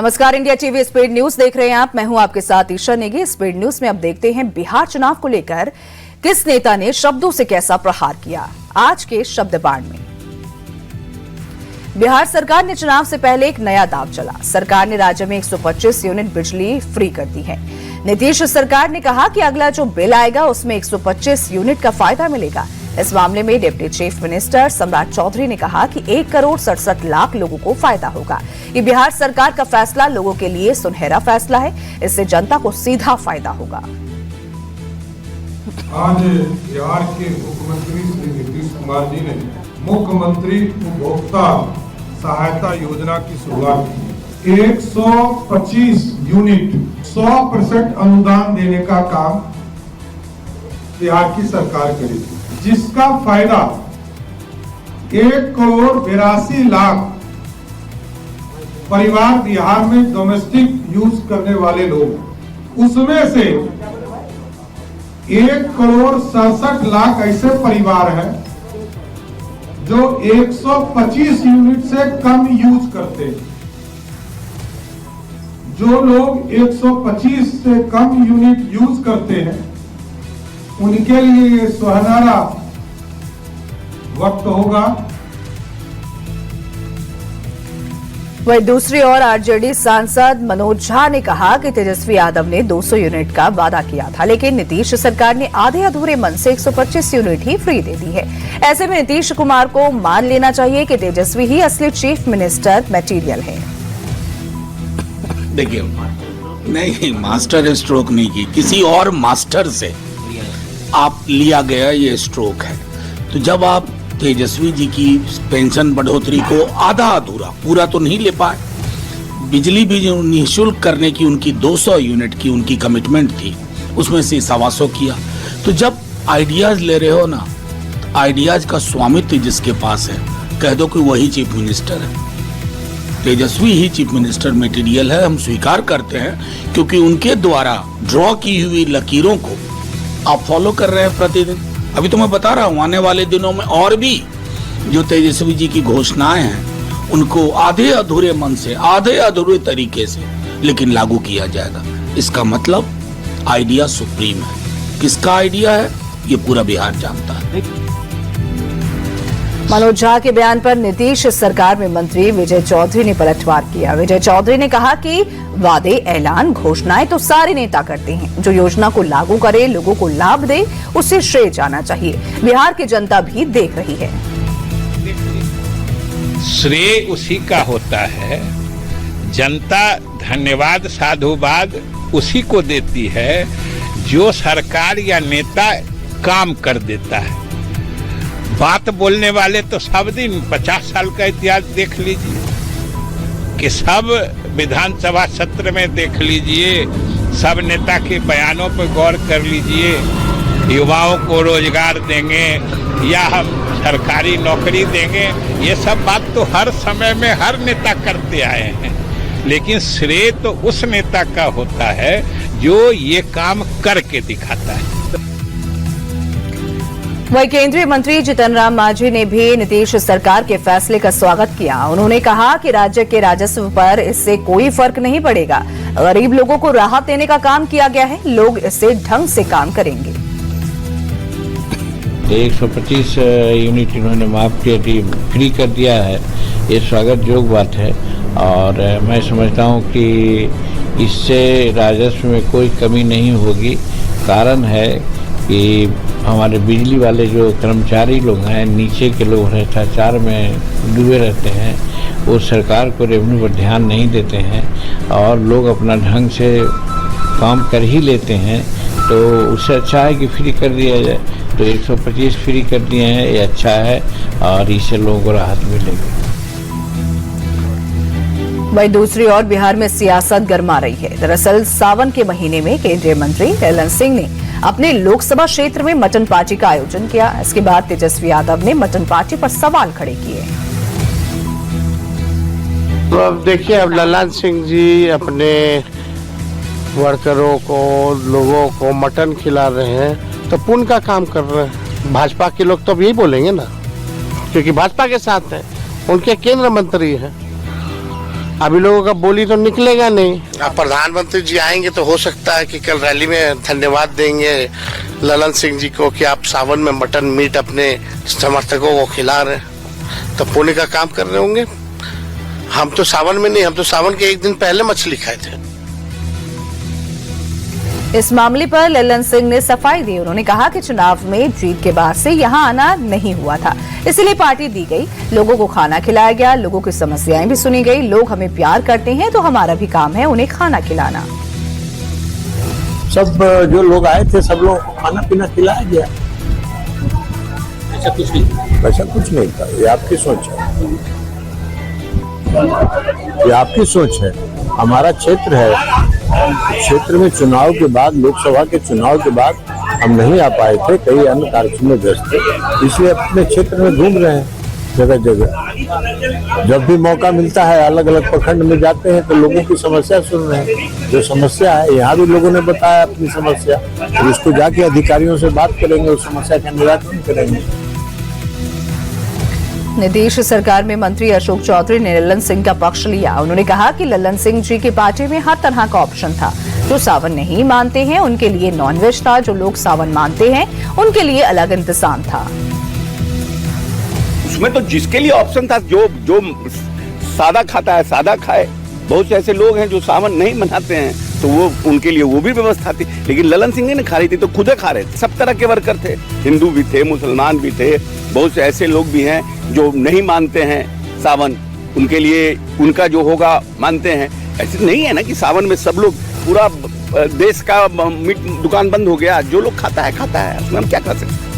नमस्कार, India TV speed news देख रहे हैं आप। मैं हूं आपके साथ ईशा नेगी। स्पीड न्यूज में अब देखते हैं बिहार चुनाव को लेकर किस नेता ने शब्दों से कैसा प्रहार किया। आज के शब्द बाण में बिहार सरकार ने चुनाव से पहले एक नया दांव चला। सरकार ने राज्य में 125 यूनिट बिजली फ्री कर दी है। नीतीश सरकार ने कहा कि अगला जो बिल आएगा उसमें 125 यूनिट का फायदा मिलेगा। इस मामले में डिप्टी चीफ मिनिस्टर सम्राट चौधरी ने कहा कि 1,67,00,000 लोगों को फायदा होगा। ये बिहार सरकार का फैसला लोगों के लिए सुनहरा फैसला है। इससे जनता को सीधा फायदा होगा। आज बिहार के मुख्यमंत्री श्री नीतीश कुमार जी ने मुख्यमंत्री उपभोक्ता सहायता योजना की शुरुआत की। 125 यूनिट 100% अनुदान देने का काम बिहार की सरकार करेगी, जिसका फायदा 1,82,00,000 परिवार बिहार में डोमेस्टिक यूज करने वाले लोग, उसमें से 1,67,00,000 ऐसे परिवार हैं जो 125 यूनिट से कम यूज करते हैं। जो लोग 125 से कम यूनिट यूज करते हैं उनके लिए ये सुनहरा वक्त होगा। वहीं दूसरी ओर आरजेडी सांसद मनोज झा ने कहा कि तेजस्वी यादव ने 200 यूनिट का वादा किया था, लेकिन नीतीश सरकार ने आधे अधूरे मन से 125 यूनिट ही फ्री दे दी है। ऐसे में नीतीश कुमार को मान लेना चाहिए कि तेजस्वी ही असली चीफ मिनिस्टर मटेरियल है। देखिए, नहीं, मास्टर स्ट्रोक नहीं की, किसी और मास्टर से आप लिया गया ये स्ट्रोक है। तो जब आप तेजस्वी जी की पेंशन बढ़ोतरी को आधा अधूरा, पूरा तो नहीं ले पाए, बिजली भी जो निःशुल्क करने की उनकी 200 यूनिट की उनकी कमिटमेंट थी, उसमें से 125 किया। तो जब आइडियाज ले रहे हो ना, आइडियाज का स्वामित्व जिसके पास है, कह दो कि वही चीफ मिनिस्टर है। तेजस्वी ही चीफ मिनिस्टर मटेरियल है, हम स्वीकार करते हैं, क्योंकि उनके द्वारा ड्रॉ की हुई लकीरों को आप फॉलो कर रहे हैं प्रतिदिन। अभी तो मैं बता रहा हूं, आने वाले दिनों में और भी जो तेजस्वी जी की घोषणाएं हैं उनको आधे अधूरे मन से, आधे अधूरे तरीके से लेकिन लागू किया जाएगा। इसका मतलब आइडिया सुप्रीम है। किसका आइडिया है ये पूरा बिहार जानता है। मनोज झा के बयान पर नीतीश सरकार में मंत्री विजय चौधरी ने पलटवार किया। विजय चौधरी ने कहा कि वादे, ऐलान, घोषणाएं तो सारे नेता करते हैं। जो योजना को लागू करे, लोगों को लाभ दे, उसे श्रेय जाना चाहिए। बिहार की जनता भी देख रही है। श्रेय उसी का होता है। जनता धन्यवाद, साधुवाद उसी को देती है जो सरकार या नेता काम कर देता है। बात बोलने वाले तो सब दिन 50 साल का इतिहास देख लीजिए, कि सब विधानसभा सत्र में देख लीजिए, सब नेता के बयानों पर गौर कर लीजिए। युवाओं को रोजगार देंगे या हम सरकारी नौकरी देंगे, ये सब बात तो हर समय में हर नेता करते आए हैं। लेकिन श्रेय तो उस नेता का होता है जो ये काम करके दिखाता है। वहीं केंद्रीय मंत्री जितन राम मांझी ने भी नीतीश सरकार के फैसले का स्वागत किया। उन्होंने कहा कि राज्य के राजस्व पर इससे कोई फर्क नहीं पड़ेगा। गरीब लोगों को राहत देने का काम किया गया है। लोग इससे ढंग से काम करेंगे। 125 यूनिट इन्होंने माफ फ्री कर दिया है, ये स्वागत योग्य बात है। और मैं समझता हूँ कि इससे राजस्व में कोई कमी नहीं होगी। कारण है कि हमारे बिजली वाले जो कर्मचारी लोग हैं, नीचे के लोग भ्रष्टाचार में डूबे रहते हैं, वो सरकार को रेवेन्यू पर ध्यान नहीं देते हैं और लोग अपना ढंग से काम कर ही लेते हैं। तो उससे अच्छा है कि फ्री कर दिया जाए। तो 125 फ्री कर दिए हैं, ये अच्छा है और इससे लोगों को राहत मिलेगी। वहीं दूसरी ओर बिहार में सियासत गर्मा रही है। दरअसल सावन के महीने में केंद्रीय मंत्री ललन सिंह ने अपने लोकसभा क्षेत्र में मटन पार्टी का आयोजन किया। इसके बाद तेजस्वी यादव ने मटन पार्टी पर सवाल खड़े किए। तो अब देखिए, अब ललन सिंह जी अपने वर्करों को, लोगों को मटन खिला रहे हैं तो पुण्य का काम कर रहे हैं। भाजपा के लोग तो अब यही बोलेंगे ना, क्योंकि भाजपा के साथ हैं, उनके केंद्र मंत्री हैं। अभी लोगों का बोली तो निकलेगा नहीं। अब प्रधानमंत्री जी आएंगे तो हो सकता है कि कल रैली में धन्यवाद देंगे ललन सिंह जी को कि आप सावन में मटन मीट अपने समर्थकों को खिला रहे हैं, तो पुण्य का काम कर रहे होंगे। हम तो सावन में नहीं, हम तो सावन के एक दिन पहले मछली खाए थे। इस मामले पर ललन सिंह ने सफाई दी। उन्होंने कहा कि चुनाव में जीत के बाद से यहां आना नहीं हुआ था, इसलिए पार्टी दी गई, लोगों को खाना खिलाया गया, लोगों की समस्याएं भी सुनी गई। लोग हमें प्यार करते हैं तो हमारा भी काम है उन्हें खाना खिलाना। सब जो लोग आए थे सब लोगों को खाना पीना खिलाया गया। वैसा कुछ नहीं था। ये आपकी सोच है, ये आपकी सोच है। हमारा क्षेत्र है, क्षेत्र में चुनाव के बाद, लोकसभा के चुनाव के बाद हम नहीं आ पाए थे, कई अन्य कार्यक्रम में व्यस्त थे, इसलिए अपने क्षेत्र में घूम रहे हैं जगह जगह। जब भी मौका मिलता है अलग अलग प्रखंड में जाते हैं तो लोगों की समस्या सुन रहे हैं। जो समस्या है यहाँ भी लोगों ने बताया अपनी समस्या, फिर उसको जाके अधिकारियों से बात करेंगे, उस समस्या का निराकरण करेंगे। नीतीश सरकार में मंत्री अशोक चौधरी ने ललन सिंह का पक्ष लिया। उन्होंने कहा कि ललन सिंह जी की पार्टी में हर तरह का ऑप्शन था। जो सावन नहीं मानते हैं उनके लिए नॉनवेज था, जो लोग सावन मानते हैं उनके लिए अलग इंतजाम था। उसमें तो जिसके लिए ऑप्शन था, जो सादा खाता है सादा खाए। बहुत से ऐसे लोग हैं जो सावन नहीं मनाते हैं तो वो उनके लिए वो भी व्यवस्था थी, लेकिन ललन सिंह ने खा रही थी तो खुद खा रहे थे। सब तरह के वर्कर थे, हिंदू भी थे, मुसलमान भी थे, बहुत से ऐसे लोग भी हैं जो नहीं मानते हैं सावन, उनके लिए उनका जो होगा मानते हैं। ऐसे नहीं है ना कि सावन में सब लोग, पूरा देश का मीट दुकान बंद हो गया, जो लोग खाता है उसमें हम क्या कर सकते हैं।